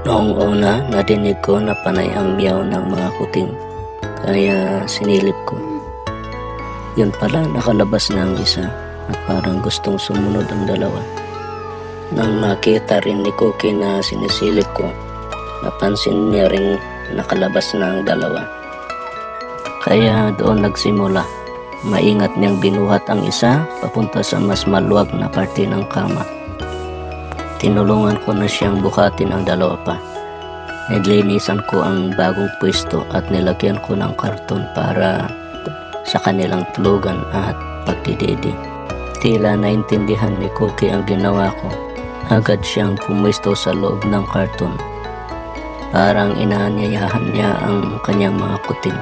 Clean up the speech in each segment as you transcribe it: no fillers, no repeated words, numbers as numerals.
Noong una, nadinig ko na panay ang miyaw ng mga kuting, kaya sinilip ko. Yun pala, nakalabas na ang isa at parang gustong sumunod ang dalawa. Nang makita rin ni Cookie na sinisilip ko, napansin niya ring nakalabas na ang dalawa. Kaya doon nagsimula. Maingat niyang binuhat ang isa papunta sa mas maluwag na parte ng kama. Tinulungan ko na siyang buhatin ang dalawa pa. Nilinisan ko ang bagong pwesto at nilagyan ko ng karton para sa kanilang tulugan at pagdididi. Tila naintindihan ni Cookie ang ginawa ko. Agad siyang pumwesto sa loob ng karton. Parang inaanyayahan niya ang kanyang mga kuting.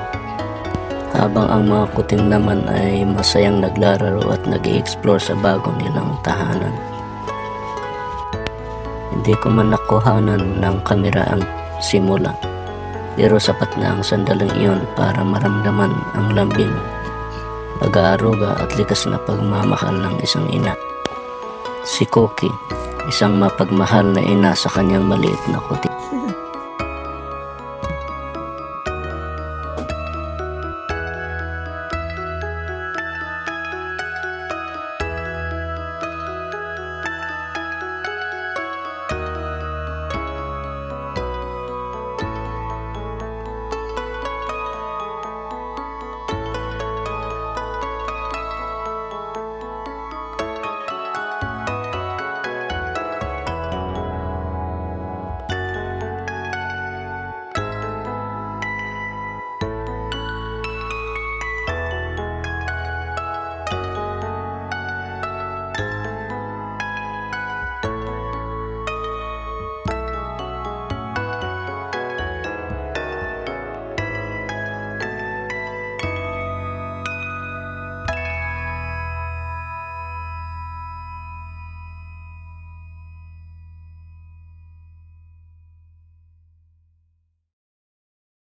Habang ang mga kuting naman ay masayang naglalaro at nag-i-explore sa bago nilang tahanan. Hindi ko man nakuhanan ng kamera ang simula, pero sapat na ang sandaling iyon para maramdaman ang lambing, pag-aaruga at likas na pagmamahal ng isang ina. Si Cookie, isang mapagmahal na ina sa kanyang maliit na kuting.